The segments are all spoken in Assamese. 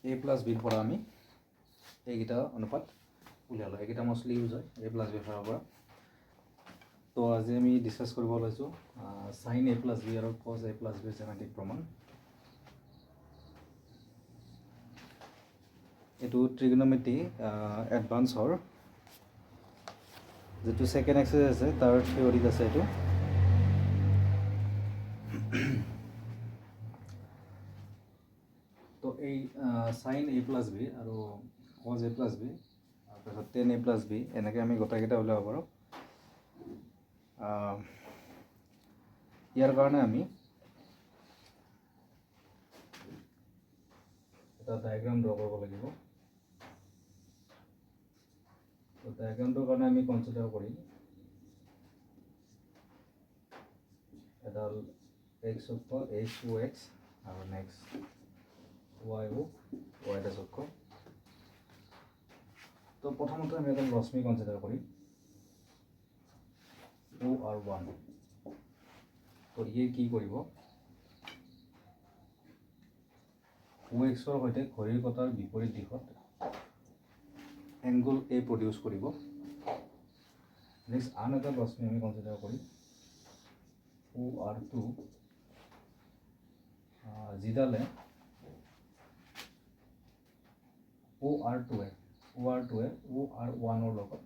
এ প্লাছ বিৰ পৰা আমি এইকেইটা অনুপাত উলিয়ালোঁ। এইকেইটা মষ্টলি ইউজ হয় এ প্লাছ বিৰ ফালৰ পৰা। তো আজি আমি ডিছকাছ কৰিব লৈছোঁ সাইন এ প্লাছ বি আৰু কজ এ প্লাছ বিৰ জ্যামিতিক প্ৰমাণ। এইটো ট্ৰিগনমেট্ৰি এডভান্সৰ যেটো সেকেন্ড এক্সাৰসাইজ আছে তাৰ থিওৰিত আছে এইটো। তো এই সাইন এ প্লাছ বি আৰু কজ এ প্লাছ বি তাৰপিছত টেন এ প্লাছ বি এনেকৈ আমি গোটেইকেইটা উলিয়াব পাৰোঁ। ইয়াৰ কাৰণে আমি এটা ডায়াগ্ৰাম ড্ৰ কৰিব লাগিব। তো ডায়াগ্ৰামটোৰ কাৰণে আমি কনচিডাৰ কৰিম এডাল এক্স অক্ষ এইচ ও এক্স আৰু নেক্সট ৱাই ও ৱাই ডেছ অক্ষ। তো প্ৰথমতে আমি এডাল ৰশ্মি কনচিডাৰ কৰিম ও আৰু 1। তো ইয়ে কি কৰিব ও এক্সৰ সৈতে ঘড়ীৰ কাঁটাৰ বিপৰীত দিশত এংগল এ প্ৰডিউচ কৰিব। নেক্সট আন এটা ৰশ্মি আমি কনচিডাৰ কৰিম ও আৰ 2 যিডালে ও আৰ 2 ও আৰ 1ৰ লগত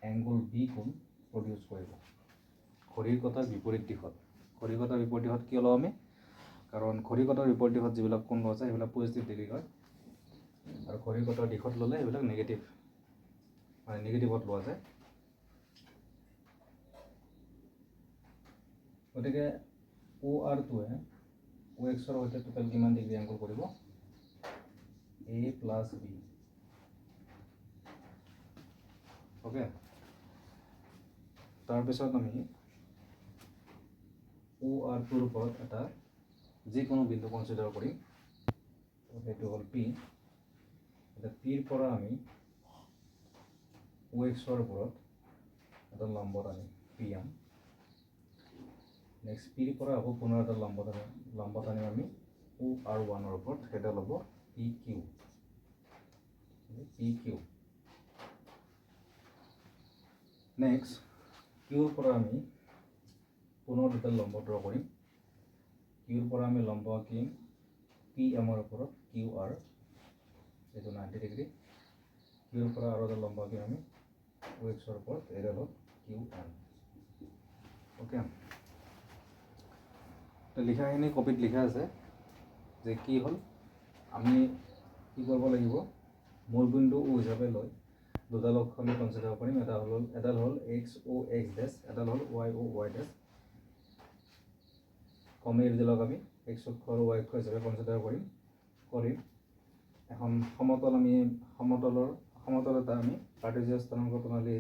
এংগল বি কোণ প্ৰডিউচ কৰিব ঘড়ীৰ কাঁটাৰ বিপৰীত দিশত। ঘড়ীৰ কাঁটাৰ বিপৰীত দিশত কিয় লওঁ আমি, কাৰণ ঘড়ীৰ কাঁটাৰ বিপৰীত দিশত যিবিলাক কোণ লোৱা যায় সেইবিলাক পজিটিভ ডিগ্ৰী হয়, আৰু ঘড়ীৰ কাঁটাৰ দিশত ল'লে সেইবিলাক নেগেটিভত লোৱা যায়। গতিকে ও আৰ 2 ও এক্সৰ সৈতে টোটেল কিমান ডিগ্ৰী এংগল কৰিব এ প্লাছ বি। অ'কে, তাৰপিছত আমি ও আৰ 2ৰ ওপৰত এটা যিকোনো বিন্দু কনচিডাৰ কৰিম। সেইটো হ'ল পি। এতিয়া পিৰ পৰা আমি ও এক্সৰ ওপৰত এটা লম্ব টানিম পি এম। নেক্সট পিৰ পৰা আকৌ পুনৰ এটা লম্ব টানিম আমি ও আৰ 1ৰ ওপৰত, সেইটো ল'ব পি কিউ। নেক্সট কিউৰ পৰা আমি পুনৰ দুটা লম্ব ড্ৰ কৰিম। কিউৰ পৰা আমি লম্ব আঁকিম পি এমৰ ওপৰত কিউ আৰ, এইটো 90 ডিগ্ৰী। কিউৰ পৰা আৰু এটা লম্ব আঁকিম আমি ও এক্সৰ ওপৰত, এইডাল হ'ল কিউ এম। অ'কে, তো লিখাখিনি কপিত লিখা আছে যে কি হ'ল আমি কি কৰিব লাগিব, মূলবিন্দু ও হিচাপে লৈ দুডাল অক্ষ আমি কনচিডাৰ কৰিম। এডাল হ'ল এক্স ও এক্স ডেছ, এডাল হ'ল ৱাই ও ৱাই ডেছ। কমে এইডালক আমি এক্স অক্ষ আৰু ৱাই অক্ষ হিচাপে কনচিডাৰ কৰিম। এখন সমতল এটা আমি কাৰ্টেছিয়ান স্থানাংক প্ৰণালী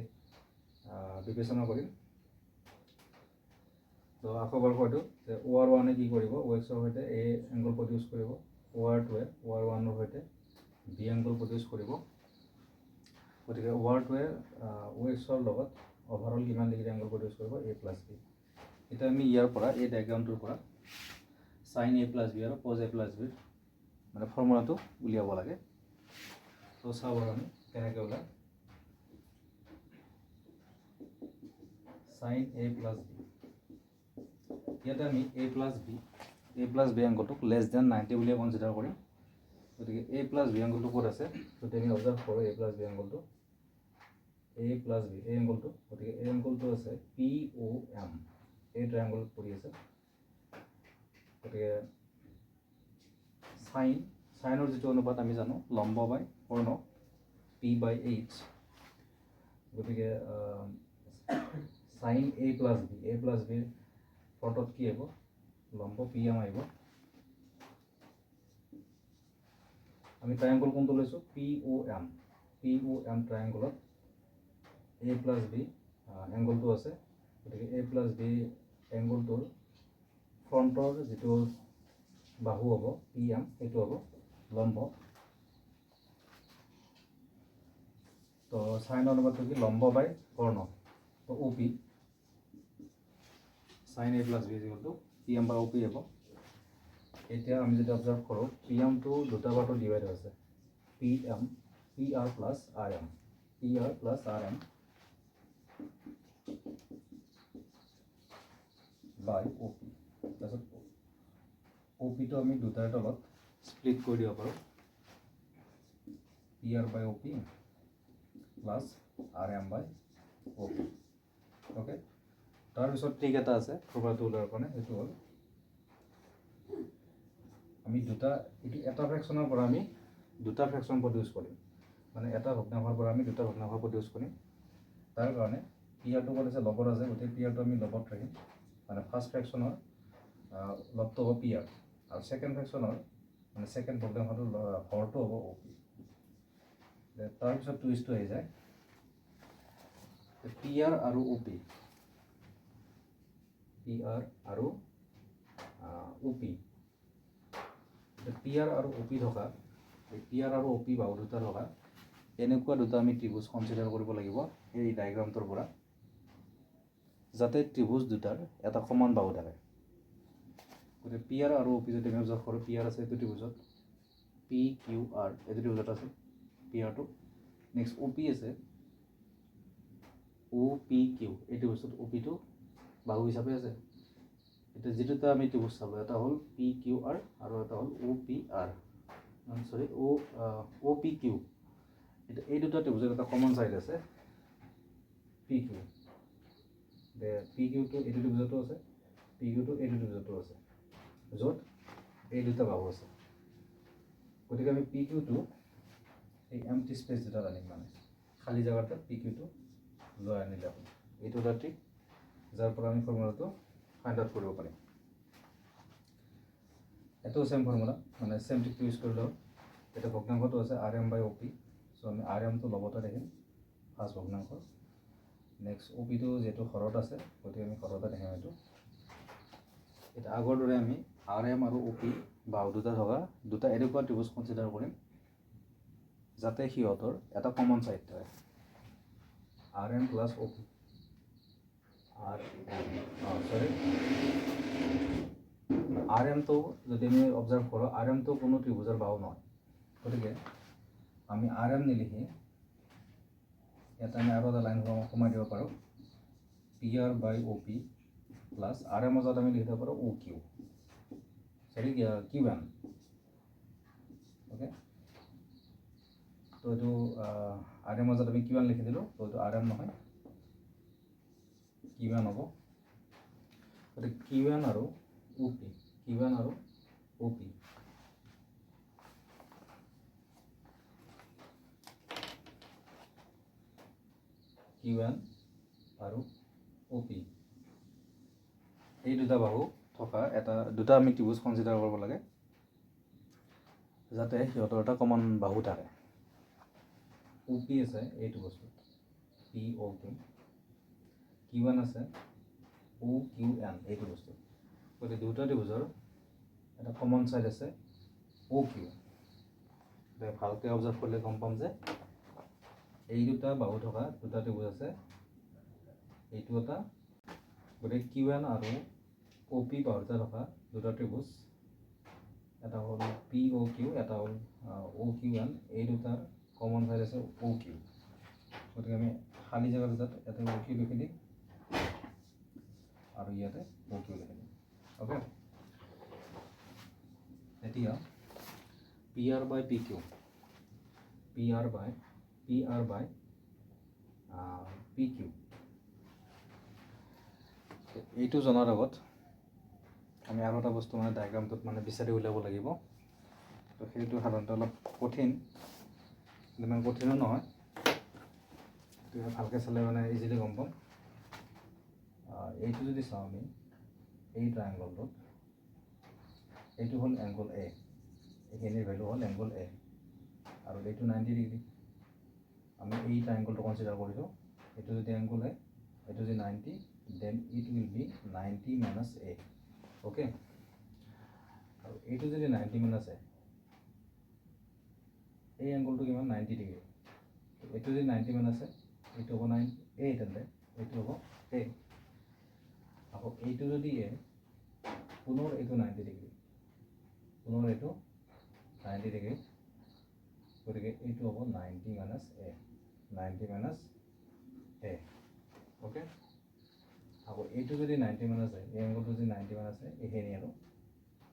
বিবেচনা কৰিম। তো আকৌ এবাৰ কৈ দিওঁ যে ও আৰ 1 কি কৰিব, ও এক্সৰ সৈতে এ এংগল প্ৰডিউচ কৰিব। ও আৰ 2 ও আৰ 1ৰ সৈতে বি এংগল প্ৰডিউচ কৰিব। গতিকে ও আৰ 2 ও এক্সৰ লগত অভাৰঅল কিমান ডিগ্ৰী এংগল প্ৰডিউচ কৰিব এ প্লাছ বি। এতিয়া আমি ইয়াৰ পৰা এই ডায়েগ্ৰামটোৰ পৰা সাইন এ প্লাছ বি আৰু কজ এ প্লাছ বিৰ মানে ফৰ্মুলাটো উলিয়াব লাগে। তো চাওঁ বাৰু আমি কেনেকৈ ওলায়। সাইন এ প্লাছ বি, ইয়াতে আমি এ প্লাছ বি এংগলটোক লেছ দেন 90 বুলিয়ে কনচিডাৰ কৰিম। গতিকে এ প্লাছ বি এংগলটো ক'ত আছে, গতিকে আমি অবজাৰ্ভ কৰোঁ এ প্লাছ বি এংগলটো। এই এংগলটো, গতিকে এই এংগলটো আছে পি অ' এম, এই ট্ৰায়াংগলত পৰি আছে। গতিকে সাইনৰ যিটো অনুপাত আমি জানো লম্ব by Karna P by H. গতিকে সাইন এ প্লাছ বিৰ ফ্ৰণ্টত কি আহিব, লম্ব পি এম আহিব। আমি ট্ৰায়াংগল কোনটো লৈছোঁ পি অ' এম ট্ৰায়াংগলত এ প্লাছ বি এংগলটো আছে। গতিকে এ প্লাছ বি এংগলটোৰ ফ্ৰণ্টৰ যিটো বাহু হ'ব পি এম, সেইটো হ'ব লম্ব। তো সাইনৰ অনুপাতটো কি লম্ব বাই কৰ্ণ, তো O' P. Sine A plus B equal to P M by O' P হ'ব। এতিয়া আমি যদি অবজাৰ্ভ কৰোঁ পি এমটো দুটা পাৰ্টত ডিভাইড হৈছে P R plus R M by O' P. তাৰপিছত অ' পিটো আমি দুটাৰ তলত স্প্লিট কৰি দিব পাৰোঁ P R by O' P plus R M by O' P. Okay, তাৰপিছত ট্ৰিক এটা আছে ফৰ্মুলাটো ওলোৱাৰ কাৰণে, সেইটো হ'ল আমি এটা ফ্ৰেকশ্যনৰ পৰা আমি দুটা ফ্ৰেকশ্যন প্ৰডিউচ কৰিম, মানে এটা ভগ্নাংশৰ পৰা আমি দুটা ভগ্নাংশ প্ৰডিউচ কৰিম। তাৰ কাৰণে পি আৰটো ক'ত আছে, লগত আছে, গতিকে পি আৰটো আমি লগত ৰাখিম, মানে ফাৰ্ষ্ট ফ্ৰেকশ্যনৰ লগটো হ'ব পি আৰ, আৰু ছেকেণ্ড ফ্ৰেকশ্যনৰ মানে ছেকেণ্ড ভগ্নাংশটোৰ হৰটো হ'ব অ' পি। তাৰপিছত টুইষ্টটো আহি যায় পি আৰ আৰু অ' পি, পি আৰ আৰু অ' পি। পি আৰ আৰু অ' পি থকা, পি আৰ আৰু অ' পি বাহু দুটা থকা এনেকুৱা দুটা আমি ত্ৰিভুজ কনচিডাৰ কৰিব লাগিব এই ডায়েগ্ৰামটোৰ পৰা, যাতে ত্ৰিভুজ দুটাৰ এটা সমান বাহু থাকে। গতিকে পি আৰ আৰু অ' পি যদি আমি অবজাৰ্ভ কৰোঁ, পি আৰ আছে এইটো ত্ৰিভুজত, পি কিউ আৰ এইটো ত্ৰিভুজত আছে পি আৰটো। নেক্সট অ' পি আছে, অ' পি কিউ এই ত্ৰিভুজটোত অ' পিটো বাহু হিচাপে আছে। এতিয়া যিটোটা আমি ত্ৰিভুজ চালোঁ, এটা হ'ল পি কিউ আৰ আৰু এটা হ'ল অ' পি আৰ, চৰি অ' পি কিউ। এতিয়া এই দুটা ত্ৰিভুজৰ এটা কমন ছাইড আছে পি কিউ। পি কিউটো এইটো ত্ৰিভুজতো আছে, পি কিউটো এইটো ত্ৰিভুজতো আছে, য'ত এই দুটা বাহু আছে। গতিকে আমি পি কিউটো এই এমটি স্পেচ দুটাত আনিম, মানে খালী জেগাতে পি কিউটো লৈ আনিলে হ'ল। এইটো এটা ট্ৰিক যাৰ পৰা আমি ফৰ্মুলাটো ফাইণ্ড আউট কৰিব পাৰিম। এইটোও ছেম ফৰ্মুলা, মানে ছেম ট্ৰিকটো ইউজ কৰিলেও। এতিয়া ভগ্নাংশটো আছে R M by O' P, চ' আমি আৰ এমটো লগতে ৰাখিম ফাৰ্ষ্ট ভগ্নাংশ। নেক্সট অ' পিটো যিহেতু হৰত আছে, গতিকে আমি হৰতে ৰাখিম এইটো। এতিয়া আগৰ দৰে আমি আৰ এম আৰু অ' পি বাহু দুটা থকা দুটা এনেকুৱা ত্ৰিভুজ কনচিডাৰ কৰিম যাতে সিহঁতৰ এটা কমন ছাইড থাকে, আৰ এম প্লাছ অ' পি। আৰ এমটো যদি আমি অবজাৰ্ভ কৰোঁ, আৰ এমটো কোনো ত্ৰিভুজৰ বাহু নহয়। গতিকে আমি আৰ এম নিলিখি ইয়াতে আমি আৰু এটা লাইন সোমাই দিব পাৰোঁ, পি আৰ বাই অ' পি প্লাছ আৰ এমৰ মাজত আমি লিখি দিব পাৰোঁ অ' কিউ, চৰি কিউ এন। অ'কে, তো এইটো আৰ এমৰ মাজত আমি কিউ এন লিখি দিলোঁ, তো এইটো আৰ এম নহয়, কিউ এন হ'ব। গতিকে কিউ এন আৰু অ' পি, কিউ এন আৰু অ' পি। কিউ এন আৰু অ' পি এই দুটা বাহু থকা দুটা আমি ত্ৰিভুজ কনচিডাৰ কৰিব লাগে, যাতে সিহঁতৰ এটা কমন বাহু থাকে। অ' পি আছে এইটো বস্তুত P O' Q, Q N আছে অ' কিউ এন এইটো বস্তুত। গতিকে দুটা ত্ৰিভুজৰ এটা কমন ছাইড আছে অ' কিউ। ভালকৈ অবজাৰ্ভ কৰিলে গম পাম যে এই দুটা বাহু থকা দুটা ত্ৰিভুজ আছে, এইটো এটা। গতিকে কিউ এন আৰু অ' পি বাহু দুটা থকা দুটা ত্ৰিভুজ, এটা হ'ল পি অ' কিউ, এটা হ'ল অ' কিউ এন, এই দুটাৰ কমন ছাইড আছে অ' কিউ। গতিকে আমি খালী জেগা দুটাত ইয়াতে অ' কিউ লিখি দিম আৰু ইয়াতে অ' কিউ লিখি দিম। অ'কে, এতিয়া পি আৰ বাই পি কিউ, পি আৰ বাই পি কিউ, এইটো জনাৰ আগত আমি আৰু এটা বস্তু মানে ডায়েগ্ৰামটোত মানে বিচাৰি উলিয়াব লাগিব। তো সেইটো সাধাৰণতে অলপ কঠিন, ইমান কঠিনো নহয়, সেইটো ভালকৈ চালে মানে ইজিলি গম পাম। এইটো যদি চাওঁ আমি এই ট্ৰায়েংগলটোত, এইটো হ'ল এংগল এ, এইখিনিৰ ভেলু হ'ল এংগল এ, আৰু এইটো 90 ডিগ্ৰী। আমি এই ট্ৰায়েংগলটো কনচিডাৰ কৰিছোঁ, এইটো যদি এংগল এ, এইটো যদি 90, then it will be 90 minus A. Okay, আৰু এইটো যদি 90 মাইনাছ এ, এই এংগলটো কিমান 90 ডিগ্ৰী। এইটো যদি 90 মাইনাছ এ, এইটো হ'ব এ, তেন্তে এইটো হ'ব এ। আকৌ এইটো যদি এ, পুনৰ এইটো 90 ডিগ্ৰী, পুনৰ এইটো 90 ডিগ্ৰী, গতিকে এইটো হ'ব 90 minus A, 90 minus A. Okay, আকৌ এইটো যদি 90 মাইনাছ এ, এই এংগলটো যদি 90 মাইনাছ এ, এইখিনি আৰু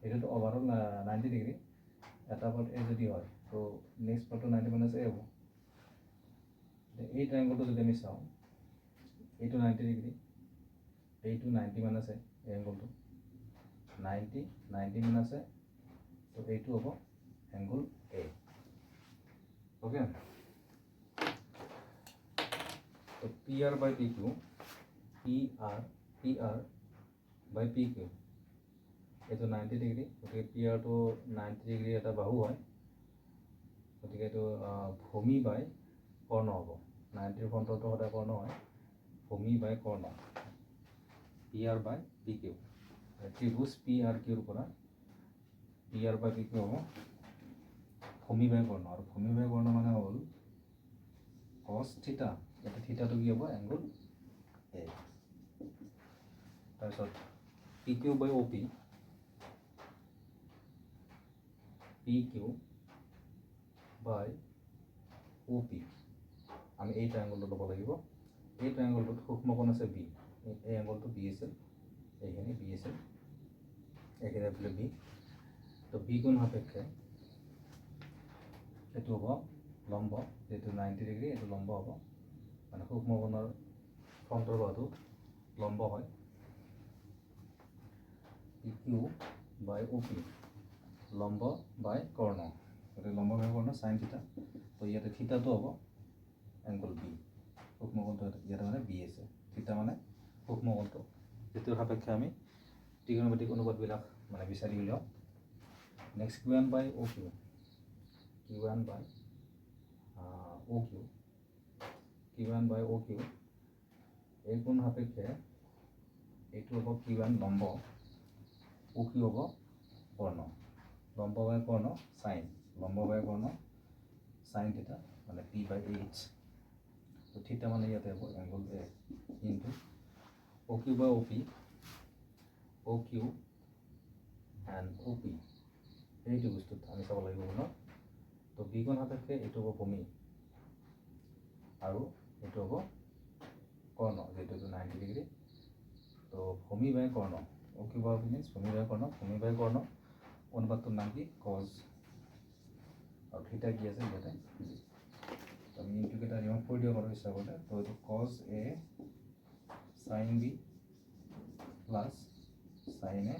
এইটোতো অভাৰঅল 90 ডিগ্ৰী, এটা পাৰ্ট এ যদি হয় তো নেক্সট পাৰ্টটো 90 মাইনাছ এ হ'ব। এই ট্ৰাইংগলটো যদি আমি চাওঁ, এইটো 90 ডিগ্ৰী, এইটো 90 মাইনাছ এ, এই এংগলটো 90 মাইনাছ এ, তো এইটো হ'ব এংগল এ। অ'কে, তো পি আৰ বাই পি কিউ, পি আৰ বাই পি কিউ, এইটো 90 ডিগ্ৰী, গতিকে পি আৰটো 90 ডিগ্ৰী এটা বাহু হয়, গতিকে এইটো ভূমি বাই কৰ্ণ হ'ব। 90ৰ ফ্ৰণ্টৰটো সদায় কৰ্ণ হয়, ভূমি বাই কৰ্ণ, পি আৰ বাই পি কিউ। ত্ৰিভুজ পি আৰ কিউৰ পৰা পি আৰ বাই পি কিউ হ'ব ভূমি বাই কৰ্ণ, আৰু ভূমি বাই কৰ্ণ মানে হ'ল কছ থিটা, ইয়াতে থিটাটো কি হ'ব এংগল এ। তাৰপিছত P Q by O' P, P Q by O' P, আমি এই ট্ৰাইংগলটো ল'ব লাগিব। এই ট্ৰাইংগলটোত সূক্ষ্মকোণ আছে বি, এই এংগলটো বি আছিল, এইখিনি বি আছিল, এইখিনি বোলে বি। তো বি কোণ সাপেক্ষে এইটো হ'ব লম্ব, যিহেতু 90 ডিগ্ৰী, এইটো লম্ব হ'ব, মানে সূক্ষ্মকোণৰ ফ্ৰণ্টৰ বাহুটো লম্ব হয়। P Q by O' P, লম্ব বাই কৰ্ণ, গতিকে লম্ব বাই কৰ্ণ চাইন থিটা, তো ইয়াতে থিটাটো হ'ব এংগল বি, সূক্ষ্মকোণটো ইয়াতে মানে বি আছে, থিটা মানে সূক্ষ্মকোণটো, যিটোৰ সাপেক্ষে আমি ত্ৰিকোণমিতিক অনুপাতবিলাক মানে বিচাৰি উলিয়াওঁ। নেক্সট কিউ এন বাই অ' কিউ, কিউ এন বাই অ' কিউ, কিউ এন বাই অ' কিউ, এই কোণ সাপেক্ষে এইটো হ'ব কিউ এন লম্ব, অ' কিউ হ'ব কৰ্ণ, লম্ব বাই কৰ্ণ চাইন, লম্ব বাই কৰ্ণ চাইন থিটা, মানে পি বাই এইচ, তো থিটা মানে ইয়াতে হ'ব angle A into O' Q by O' P, O' Q and O' P, সেইটো বস্তুত আমি চাব লাগিব ন। তো বি কোণ সাপেক্ষে এইটো হ'ব ভূমি, আৰু এইটো হ'ব কৰ্ণ, যিটো 90 ডিগ্ৰী। তো ভূমি বাই কৰ্ণ, অ' কিউ বাই মিনছ ভূমি বাই কৰ্ণ, ভূমি বাই কৰ্ণ অনুপাতটোৰ নাম কি কজ, আৰু থিটা কি আছে ইয়াতে বি। আমি ইনটুকেইটা ৰিমুভ কৰি দিব পাৰোঁ ইচ্ছা কৰিলে, তো এইটো cos A sine B plus sine A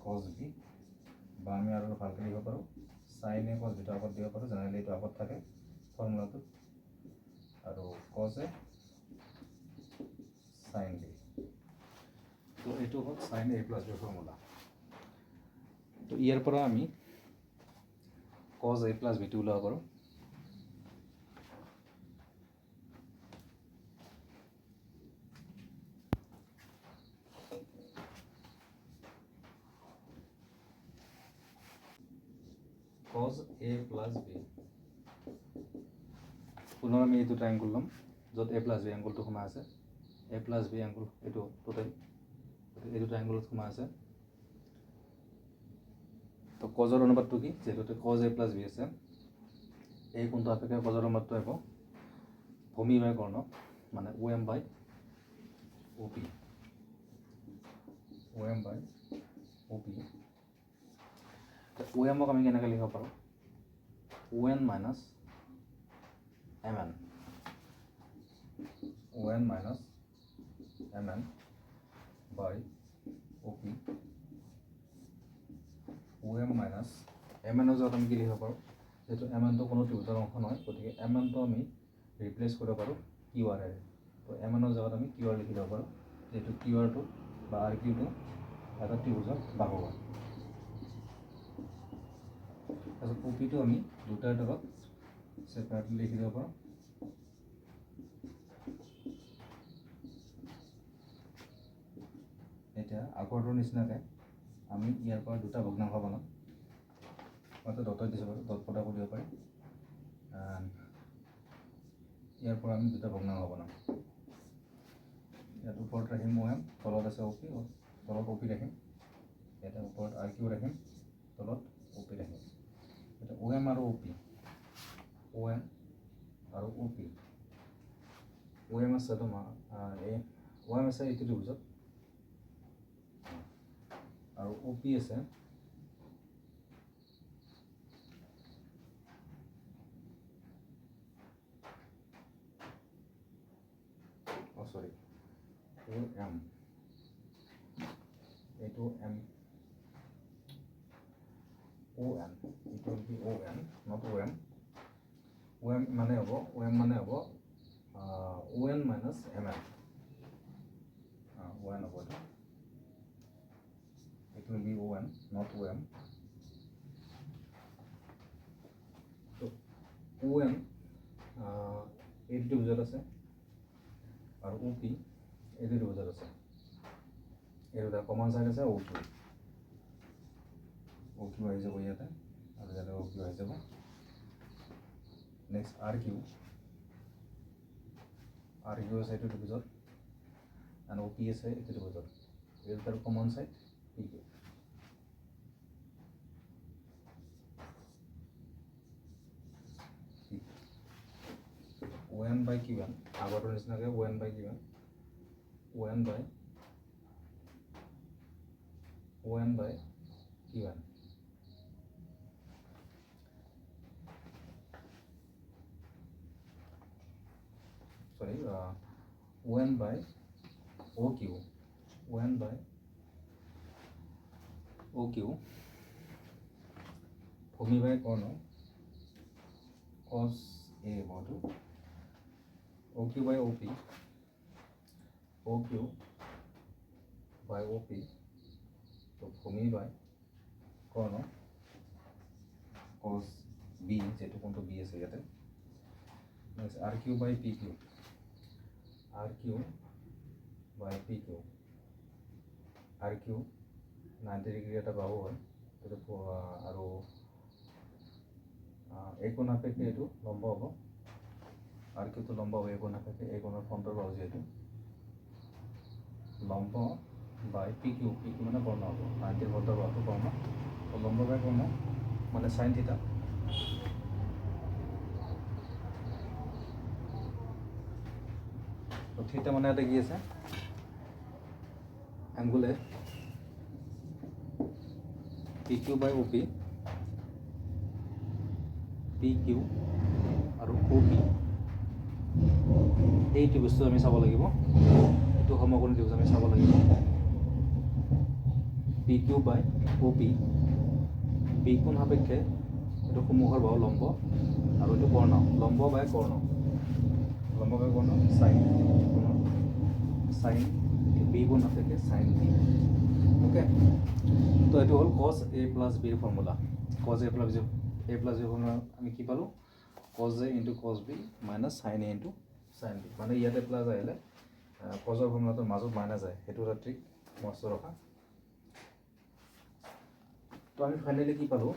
cos B, বা আমি আৰু ভালকৈ দিব পাৰোঁ চাইন এ কজ বিটো আগত দিব পাৰোঁ, জেনেৰেলি এইটো আগত থাকে ফৰ্মুলাটোত, আৰু কজ এ চাইন বি, তো এইটো হ'ল চাইন এ প্লাছ বি ফৰ্মুলা। তো ইয়াৰ পৰা আমি কজ এ প্লাছ বিটো ওলাব পাৰোঁ। কজ এ প্লাছ বি, পুনৰ আমি এইটো ট্ৰাইংগল ল'ম য'ত এ প্লাছ বি এংগলটো সোমাই আছে, এ প্লাছ বি এংগল এইটো টোটেল, এইটো ট্ৰাইংগলত সোমাই আছে। তো কজৰ অনুপাতটো কি, যিহেতু কজ এ প্লাছ বি আছে, এই কোণটো সাপেক্ষে কজৰ অনুপাতটো আহিব ভূমি বাই কৰ্ণ, মানে অ' M by O' P, O' M by O' P. অ' এমক আমি কেনেকৈ লিখিব পাৰোঁ, অ' এন মাইনাছ এম এন, অ' এন মাইনাছ এম এন বাই অ' পি, অ' এম মাইনাছ এম এনৰ জগত আমি কি লিখিব পাৰোঁ, যিহেতু এম এনটো কোনো ত্ৰিভুজৰ অংশ নহয়, গতিকে এম এনটো আমি ৰিপ্লেচ কৰিব পাৰোঁ কিউ আৰেৰে। তো এম এনৰ জগত আমি কিউ আৰ লিখি দিব পাৰোঁ, যিহেতু কিউ আৰটো বা আৰ কিউটো এটা ত্ৰিভুজৰ বাহু হয়। তাৰপিছত অ' পিটো আমি দুটাৰ তলত ছেপাৰেটলি লিখি দিব পাৰোঁ। এতিয়া আগৰটোৰ নিচিনাকৈ আমি ইয়াৰ পৰা দুটা ভগ্নাংশ বনাম, মই দতত দিছোঁ বাৰু, দত পতা কৰিব পাৰি, ইয়াৰ পৰা আমি দুটা ভগ্নাংশ বনাম। ইয়াত ওপৰত ৰাখিম অ' এম, তলত আছে অ' পি, তলত অ' পি ৰাখিম, ইয়াতে ওপৰত আৰ কিউ ৰাখিম, তলত OP ৰাখিম এতিয়া OM আৰু OP OM আৰু OP OM আছে তোমাৰ এই OM আছে এইটো ত্ৰিভুজত আৰু OP আছে sorry OM এইটো M ON it will be ON not OM OM মানে হ'ব OM মানে হ'ব ON minus MN ON হ'ব এইটো it will be ON not OM so ON এইটো ত্ৰিভুজত আছে আৰু OP এইটো ত্ৰিভুজত আছে এই দুটা কমন সাইড আছে OQ আহি যাব ইয়াতে আৰু ইয়াতে OQ আহি যাব নেক্সট RQ আছে এইটো ত্ৰিভুজত and OP আছে এইটো ত্ৰিভুজত এই দুটাৰ common side PQ ON by Q1 আগৰ নিচিনাকৈ ON by Q1 ON by Q1 sorry ON by OQ ON by OQ ভূমি by Karna cos A বৰ্ডু OQ by OP OQ by OP তো ভূমি by কৰ্ণ cos B যেটো কোনটো B আছে ইয়াতে next RQ by PQ RQ by PQ RQ 90 degree এটা বাহু হয় আৰু এই কোণ সাপেক্ষে এইটো লম্ব হ'ব RQ তো লম্ব হ'ব এই কোণ সাপেক্ষে এই কোণৰ ফ্ৰণ্টৰ বাহু যিহেতু লম্ব বাই PQ মানে কৰ্ণ হ'ব 90 ফ্ৰণ্টৰ বাহুটো কৰ্ণ লম্ব বাই কৰ্ণ মানে sin থিটা তো থিটা মানে এটা কি আছে অ্যাঙ্গুল এ PQ by OP PQ আৰু OP এইটো বস্তু আমি চাব লাগিব এইটো সমকোণী ত্ৰিভুজ আমি চাব লাগিব PQ by OP P কোণ সাপেক্ষে এইটো সমুখৰ বাহু লম্ব আৰু এইটো কৰ্ণ লম্ব বাই কৰ্ণ sin B কোণ সাপেক্ষে sin B ওকে তো এইটো হ'ল cos A plus B formula cos A plus B formula আমি কি পালোঁ cos A into cos B minus sin A into sin B মানে ইয়াতে প্লাস আহিলে cosৰ ফৰ্মুলাটোৰ মাজত মাইনাছ যায় সেইটো এটা ট্ৰিক মস্ত ৰখা তো আমি ফাইনালি কি পালোঁ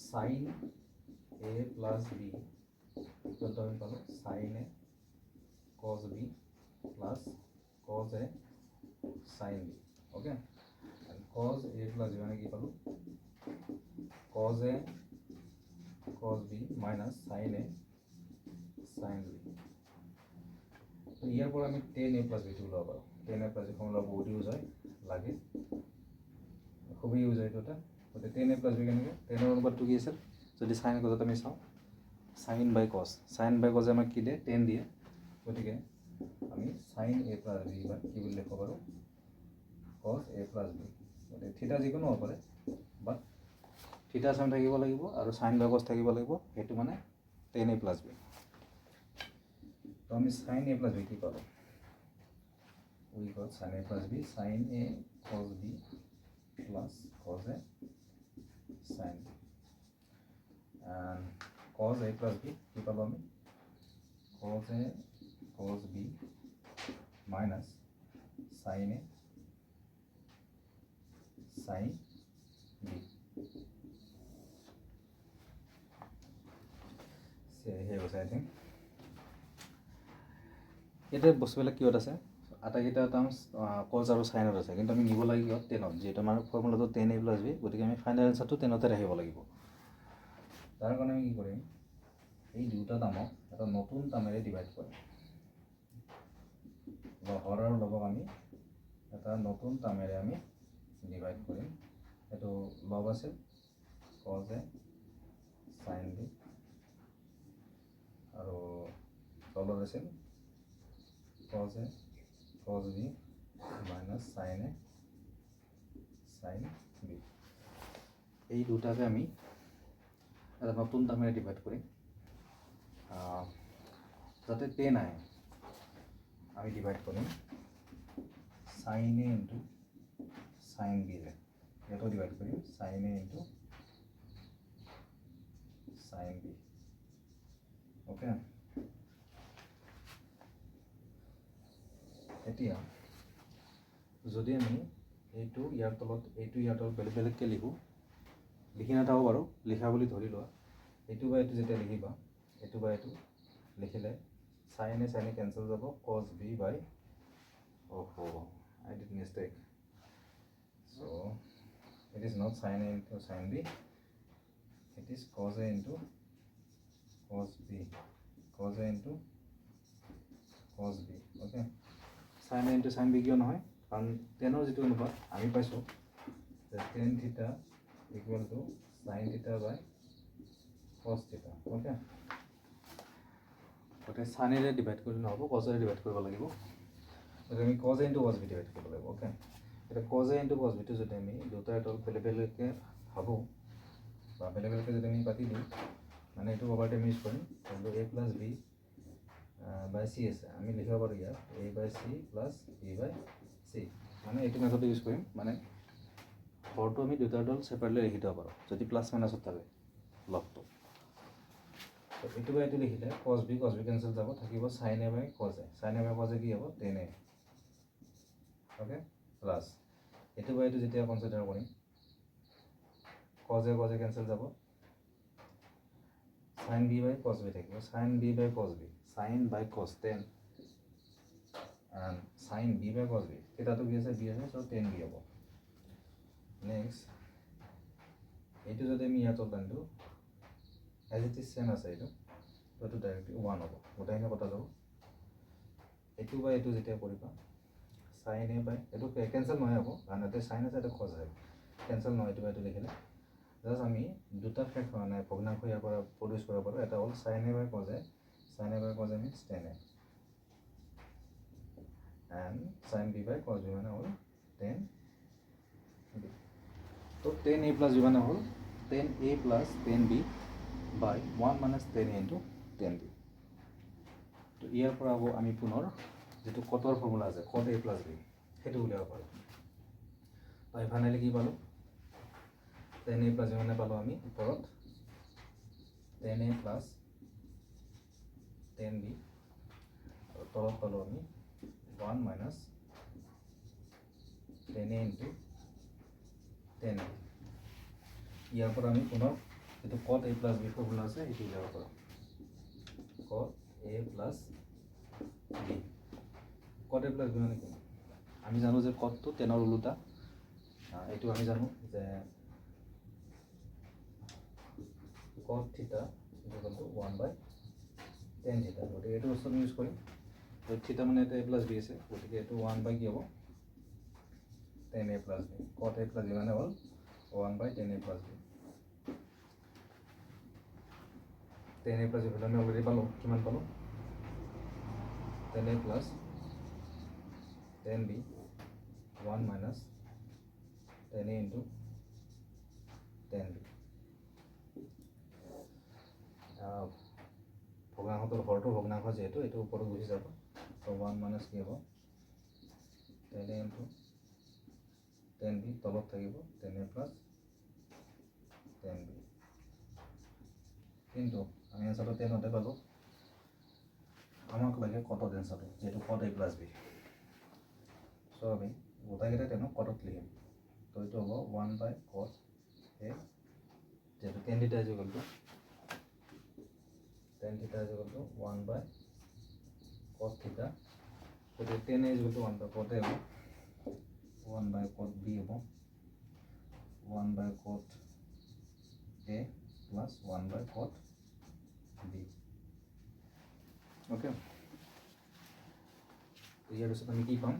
sin A plus B equal to আমি পালোঁ sin A cos B plus cos A sin B okay and cos A plus B মানে কি পালোঁ cos A cos B minus sin A sin B তো ইয়াৰ পৰা আমি tan A plus B টো ওলাব পাৰোঁ tan A plus B formula বহুত ইউজ হয় লাগে খুবই ইউজ হয় এটা গতিকে tan A plus B কেনেকৈ tan ৰ অনুপাতটো কি আছিল যদি sin cos আমি চাওঁ sin by cos আমাক কি দিয়ে tan দিয়ে গতিকে আমি sin A plus B বা কি বুলি লিখিব পাৰোঁ cos A plus B গতিকে থিটা যিকোনো হ'ব পাৰে বাট থিটা চাইন থাকিব লাগিব আৰু sin by cos থাকিব লাগিব সেইটো মানে tan A plus B তো আমি sin A plus B কি পালোঁ we got sin A plus B sin A cos B plus cos A sin B and cos A plus B কি পালোঁ আমি cos A cos B minus sin A sin B সেই হৈছে আই থিংক এতিয়া বস্তুবিলাক কিহত আছে আটাইকেইটা টাৰ্মছ কজ আৰু চাইনত আছে, কিন্তু আমি নিব লাগিব টেনত, যিহেতু আমাৰ ফৰ্মুলাটো 10a + b, গতিকে আমি ফাইনেল এনচাৰটো 10তে ৰাখিব লাগিব। তাৰ কাৰণে আমি কি কৰিম, এই দুটা টাৰ্মক এটা নতুন টাৰ্মেৰে ডিভাইড কৰিম। হৰ আৰু লবক আমি এটা নতুন টাৰ্মেৰে আমি ডিভাইড কৰিম। এইটো লব আছিল কজ এ চাইন বি, আৰু তলত আছিল cos A cos B minus sine A sine B. এই দুটাকে আমি এটা নতুন টাৰ্মেৰে ডিভাইড কৰিম। যাতে 10 আহে আমি ডিভাইড কৰিম চাইন এ ইন্টু চাইন বিৰে, ইয়াতো ডিভাইড কৰিম চাইন এ ইন্টু চাইন বি। অ'কে, এতিয়া যদি আমি এইটো ইয়াৰ তলত বেলেগ বেলেগকৈ লিখি নাথাকোঁ বাৰু, লিখা বুলি ধৰি লোৱা। এইটো বা এইটো যেতিয়া লিখিবা, এইটো বা এইটো লিখিলে চাইন এ কেঞ্চেল যাব, cos B by I did mistake. So it is not sin a into sin b, it is cos a into cos b, cos a into cos b. Okay, sin a into sin b কিয় নহয়, কাৰণ 10ৰ যিটো অনুপাত আমি পাইছোঁ যে tan theta equal to sin theta by cos theta. Okay, গতিকে sin এৰে ডিভাইড কৰি নহ'ব, cos এৰে ডিভাইড কৰিব লাগিব। গতিকে আমি cos a into cos b divide কৰিব লাগিব। অ'কে, এতিয়া cos a into cos b টো যদি আমি দুটাৰ তল বেলেগ বেলেগকৈ ভাবোঁ বা বেলেগ বেলেগকৈ যদি আমি পাতি দিওঁ, মানে এইটো অভাৰ টাইম ইউজ কৰিম, কিন্তু a + b বাই c আছে, আমি লিখিব পাৰোঁ ইয়াত a by c plus b by c, মানে এইটো মেথড ইউজ কৰিম। মানে হৰটো আমি দুটাৰ তল ছেপাৰেটলি লিখি দিব পাৰোঁ যদি প্লাছ মাইনাছত থাকে লগটো। এইটো বাই এইটো লিখিলে cos b কেঞ্চেল যাব, থাকিব sin a by cos a, sin a by cos a কি হ'ব 10a। অ'কে, প্লাছ এইটো বাই এইটো যেতিয়া কনচিডাৰ কৰিম, cos a কেঞ্চেল যাব, sin b by cos b থাকিব, sin b by cos b, sin by cos 10 and sin b by cos b, এটাটো কি আছে b আছে, চ' 10b হ'ব। নেক্সট এইটো যদি আমি ইয়াত টানো এজ ইট ইজ চেম আছে, এইটো ডাইৰেক্টলি 1 হ'ব, গোটেইখিনি কটা যাব। এইটো বা এইটো যেতিয়া কৰিবা sin a বাই এইটো কেঞ্চেল নহয় হ'ব, কাৰণ ইয়াতে sin আছে এটা cos আছে, কেঞ্চেল নহয় এইটো বা এইটো লিখিলে। জাষ্ট আমি দুটা ফেক্ট মানে ভগ্নাংশ ইয়াৰ পৰা প্ৰডিউচ কৰিব পাৰোঁ। এটা হ'ল sin a by cos a, sin a by cos a means 10a and sin b by cos b মানে হ'ল 10b। তো 10a + b মানে হ'ল 10a + 10b বাই 1 - 10a into 10b। তো ইয়াৰ পৰা আমি পুনৰ যিটো কটৰ ফৰ্মুলা আছে cot a + b সেইটো উলিয়াব পাৰোঁ। তো ফাইনেলি কি পালোঁ, 10a + b মানে পালোঁ আমি ওপৰত 10a + 10b, আৰু তলত পালোঁ আমি 1 - 10a into 10b। ইয়াৰ পৰা আমি পুনৰ যিটো cot a + b ফৰ্মুলা আছে সেইটো উলিয়াব পাৰোঁ, cot a + b। cot a + b মানে কি, আমি জানো যে cotটো 10ৰ ওলোটা, এইটো আমি জানো যে cot theta equal to 1/10 theta, গতিকে এইটো বস্তু ইউজ কৰিম। থিটা মানে এটা a + b আছে, গতিকে এইটো 1 কি হ'ব 10a + b, cot a + b মানে হ'ল 1/10a + b। 10a + b আমি অলৰেডি পালোঁ, কিমান পালোঁ 10a + 10b 1 - 10a into 10b। ভগ্নাংশটোৰ হৰটো ভগ্নাংশ যিহেতু এইটো ওপৰত গুচি যাব, তো 1 - কি হ'ব 10a into 10b, তলত থাকিব 10a + 10b। কিন্তু আমি এনচাৰটো 10তে পালোঁ, আমাক লাগে কটত এনচাৰটো, যিহেতু cot a + b। চ' আমি গোটাইকেইটা 10ক কটত লিখিম। তো এইটো হ'ব 1/cot a, যিহেতু tan theta is equal to 1/cot theta গতিকে 10a is equal to 1 by cot a হ'ব 1 by cot b হ'ব 1 by cot a plus 1 by cot b. Okay, ইয়াৰ পিছত আমি কি পাম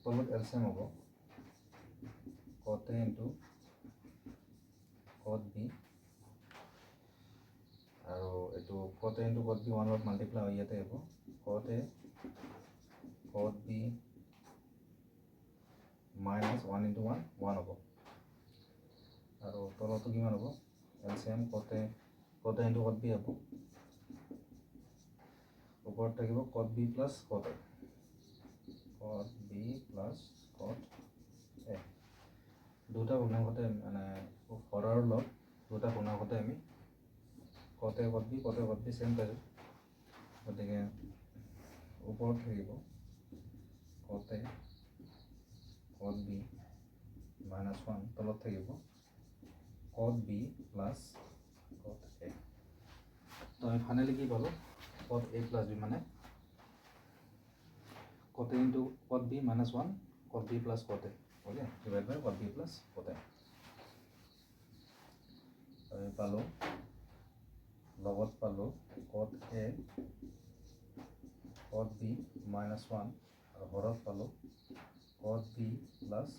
তলত LCM হ'ব cot a into cot b আৰু এইটো cot a into cot b 1 লগত মাল্টিপ্লাই হৈ ইয়াতে হ'ব cot a cot b minus 1 into 1 1 হ'ব আৰু তলতো কিমান হ'ব LCM cot a into cot b হ'ব ওপৰত থাকিব cot b plus cot a দুটা ভগ্নাংশতে মানে হৰৰ লগ দুটা ভগ্নাংশতে আমি cot a cot b চেম পাইছোঁ গতিকে ওপৰত থাকিব cot a cot b minus 1 তলত থাকিব cot b plus cot a তো আমি ফাইনেলি কি পালোঁ cot a plus b মানে cot a into cot b minus 1 cot b plus cot a okay divided by cot b plus cot a আমি পালোঁ লগত পালোঁ cot a cot b minus 1 আৰু হৰত পালোঁ cot b plus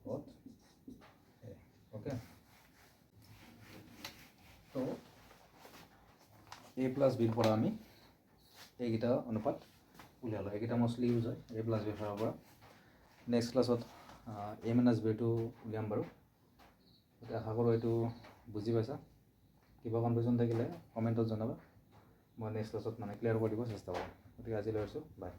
cot a okay তো a plus b পৰা আমি এইকেইটা অনুপাত উলিয়ালোঁ এইকেইটা মষ্টলি ইউজ হয় a plus b ফালৰ পৰা নেক্সট ক্লাছত a minus b টো উলিয়াম বাৰু এতিয়া আশা কৰোঁ এইটো বুজি পাইছা কিবা কনফিউজন থাকিলে কমেণ্টত জনাবা মই নেক্সট ক্লাছত মানে ক্লিয়াৰ কৰি দিব চেষ্টা কৰিম গতিকে আজিলৈ আছোঁ বাই